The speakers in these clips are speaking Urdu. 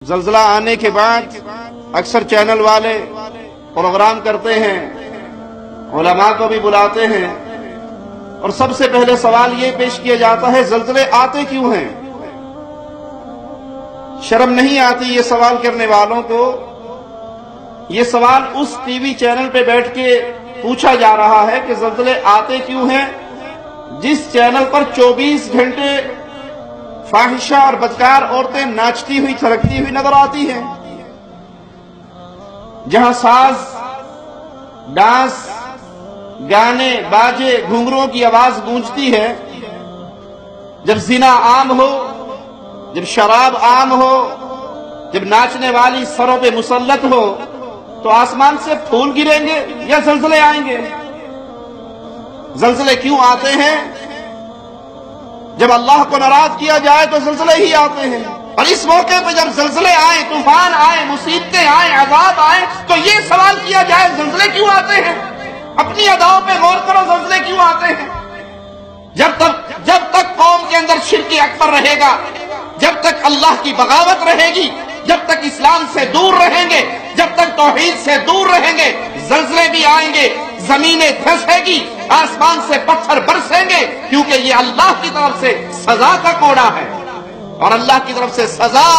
زلزلہ آنے کے بعد اکثر چینل والے پروگرام کرتے ہیں، علماء کو بھی بلاتے ہیں، اور سب سے پہلے سوال یہ پیش کیا جاتا ہے زلزلے آتے کیوں ہیں؟ شرم نہیں آتی یہ سوال کرنے والوں کو؟ یہ سوال اس ٹی وی چینل پہ بیٹھ کے پوچھا جا رہا ہے کہ زلزلے آتے کیوں ہیں جس چینل پر 24 گھنٹے فاحشہ اور بدکار عورتیں ناچتی ہوئی تھرکتی ہوئی نظر آتی ہیں، جہاں ساز، ڈانس، گانے، باجے، گھنگروں کی آواز گونجتی ہے، جب زنا عام ہو، جب شراب عام ہو، جب ناچنے والی سروں پہ مسلط ہو، تو آسمان سے پھول گریں گے یا زلزلے آئیں گے؟ زلزلے کیوں آتے ہیں؟ جب اللہ کو ناراض کیا جائے تو زلزلے ہی آتے ہیں، اور اس موقع پہ جب زلزلے آئیں، طوفان آئیں، مصیبتیں آئیں، عذاب آئیں، تو یہ سوال کیا جائے زلزلے کیوں آتے ہیں؟ اپنی اداؤں پہ غور کرو، زلزلے کیوں آتے ہیں؟ جب تک قوم کے اندر شرک اکبر رہے گا، جب تک اللہ کی بغاوت رہے گی، جب تک اسلام سے دور رہیں گے، جب تک توحید سے دور رہیں گے، زلزلے بھی آئیں گے، زمینیں دھسے گی، آسمان سے پتھر برسیں گے، کیونکہ یہ اللہ کی طرف سے سزا کا کوڑا ہے، اور اللہ کی طرف سے سزا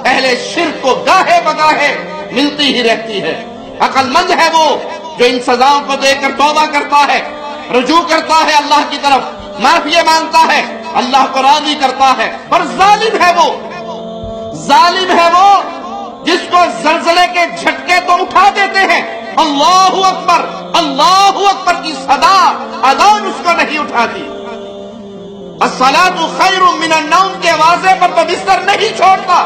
اہل شرک کو گاہے بگاہے ملتی ہی رہتی ہے۔ عقل مند ہے وہ جو ان سزاؤں کو دیکھ کر توبہ کرتا ہے، رجوع کرتا ہے اللہ کی طرف، معافی مانگتا ہے، اللہ کو راضی کرتا ہے۔ اور ظالم ہے وہ جس کو زلزلے کے جھٹکے تو اٹھا دیتے ہیں، اللہ اکبر کی صدا اذان اس کو نہیں اٹھاتی، الصلاۃ خیر من النوم کے واضح پر تو بستر نہیں چھوڑتا،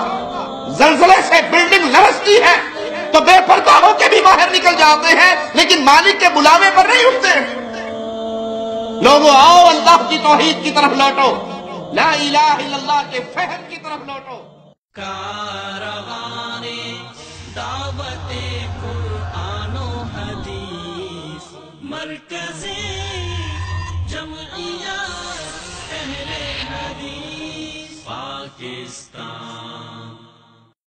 زلزلے سے بلڈنگ لرزتی ہے تو بے پردہ ہو کے بھی باہر نکل جاتے ہیں، لیکن مالک کے بلاوے پر نہیں اٹھتے۔ لوگوں آؤ اللہ کی توحید کی طرف لوٹو، لا الہ الا اللہ کے فہم کی طرف لوٹو۔ کاروان دعوت قرآن و حدیث، مرکزی جمعیت اہل حدیث پاکستان۔